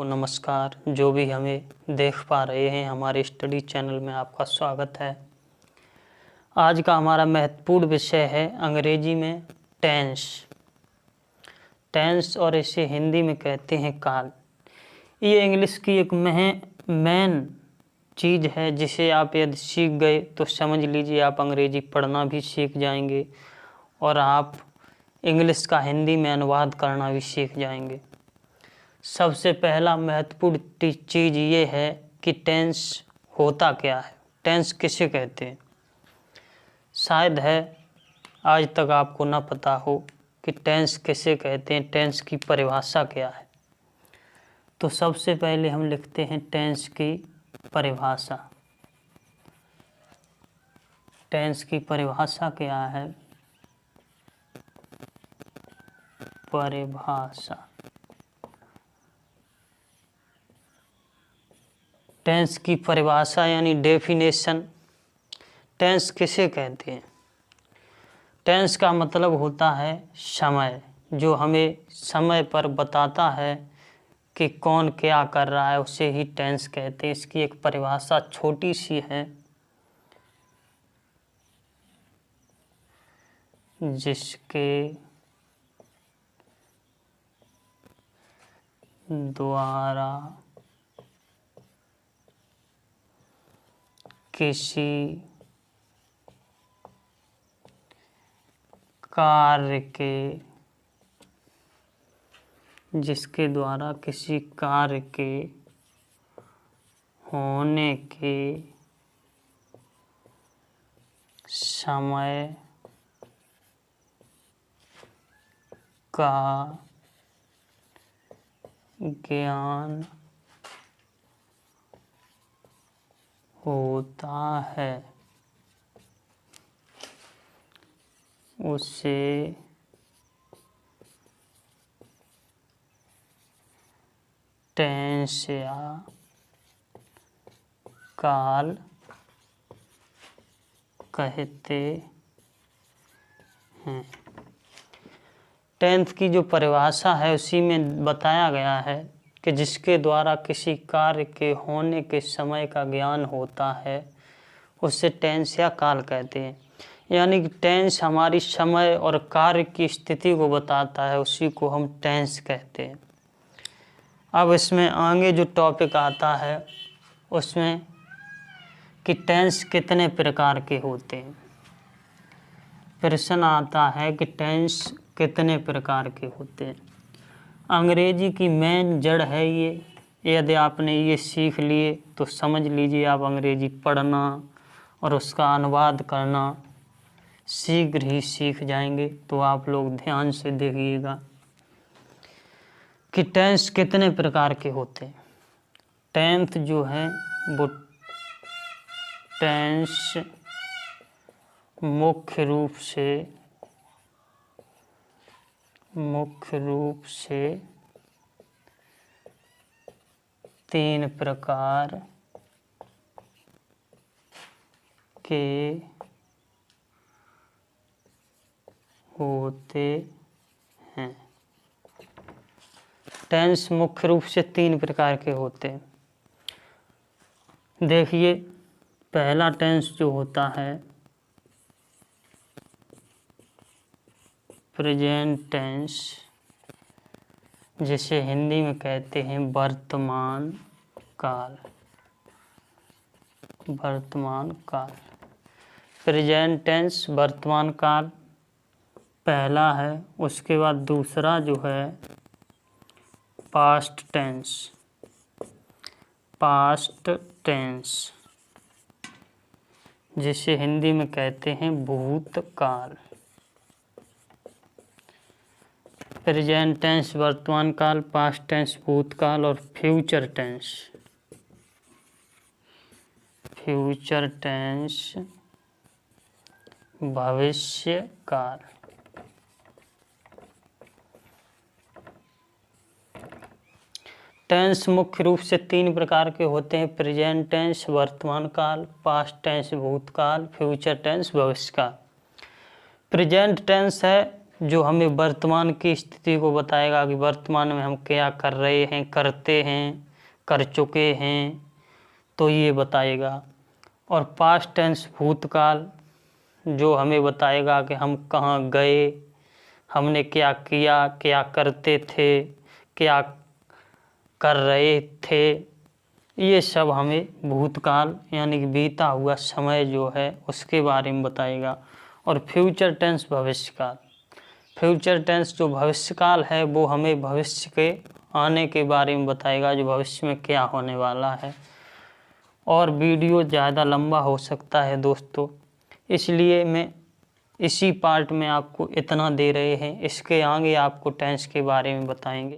को नमस्कार। जो भी हमें देख पा रहे हैं, हमारे स्टडी चैनल में आपका स्वागत है। आज का हमारा महत्वपूर्ण विषय है अंग्रेजी में टेंस और इसे हिंदी में कहते हैं काल। ये इंग्लिश की एक मेन चीज़ है जिसे आप यदि सीख गए तो समझ लीजिए आप अंग्रेजी पढ़ना भी सीख जाएंगे और आप इंग्लिश का हिंदी में अनुवाद करना भी सीख जाएंगे। सबसे पहला महत्वपूर्ण चीज़ ये है कि टेंस होता क्या है, टेंस किसे कहते हैं। शायद है आज तक आपको ना पता हो कि टेंस किसे कहते हैं, टेंस की परिभाषा क्या है। तो सबसे पहले हम लिखते हैं टेंस की परिभाषा। टेंस की परिभाषा क्या है? परिभाषा। टेंस की परिभाषा यानी डेफिनेशन। टेंस किसे कहते हैं? टेंस का मतलब होता है समय, जो हमें समय पर बताता है कि कौन क्या कर रहा है, उसे ही टेंस कहते हैं। इसकी एक परिभाषा छोटी सी है जिसके द्वारा किसी कार्य के होने के समय का ज्ञान होता है, उसे टेंस या काल कहते हैं। टेंस की जो परिभाषा है उसी में बताया गया है कि जिसके द्वारा किसी कार्य के होने के समय का ज्ञान होता है उसे टेंस या काल कहते हैं। यानी कि टेंस हमारी समय और कार्य की स्थिति को बताता है, उसी को हम टेंस कहते हैं। अब इसमें आगे जो टॉपिक आता है उसमें कि टेंस कितने प्रकार के होते हैं। प्रश्न आता है कि टेंस कितने प्रकार के होते हैं। अंग्रेजी की मेन जड़ है ये। यदि आपने ये सीख लिए तो समझ लीजिए आप अंग्रेजी पढ़ना और उसका अनुवाद करना शीघ्र ही सीख जाएंगे। तो आप लोग ध्यान से देखिएगा कि टेंस कितने प्रकार के होते हैं। टेंस जो है वो टेंस मुख्य रूप से 3 प्रकार के होते हैं। टेंस मुख्य रूप से 3 प्रकार के होते हैं। देखिए, पहला टेंस जो होता है प्रेजेंट टेंस, जिसे हिंदी में कहते हैं वर्तमान काल। प्रेजेंट टेंस वर्तमान काल पहला है। उसके बाद दूसरा जो है पास्ट टेंस, जिसे हिंदी में कहते हैं भूतकाल। प्रेजेंट टेंस वर्तमान काल, पास्ट टेंस भूतकाल और फ्यूचर टेंस भविष्य काल। टेंस मुख्य रूप से 3 प्रकार के होते हैं। प्रेजेंट टेंस वर्तमान काल, पास्ट टेंस भूतकाल, फ्यूचर टेंस भविष्यकाल। प्रेजेंट टेंस है जो हमें वर्तमान की स्थिति को बताएगा कि वर्तमान में हम क्या कर रहे हैं, करते हैं, कर चुके हैं, तो ये बताएगा। और पास्ट टेंस भूतकाल जो हमें बताएगा कि हम कहाँ गए, हमने क्या किया, क्या करते थे, क्या कर रहे थे, ये सब हमें भूतकाल यानी कि बीता हुआ समय जो है उसके बारे में बताएगा। और फ्यूचर टेंस भविष्यकाल, फ्यूचर टेंस जो भविष्यकाल है वो हमें भविष्य के आने के बारे में बताएगा, जो भविष्य में क्या होने वाला है। और वीडियो ज़्यादा लंबा हो सकता है दोस्तों, इसलिए मैं इसी पार्ट में आपको इतना दे रहे हैं, इसके आगे आपको टेंस के बारे में बताएंगे।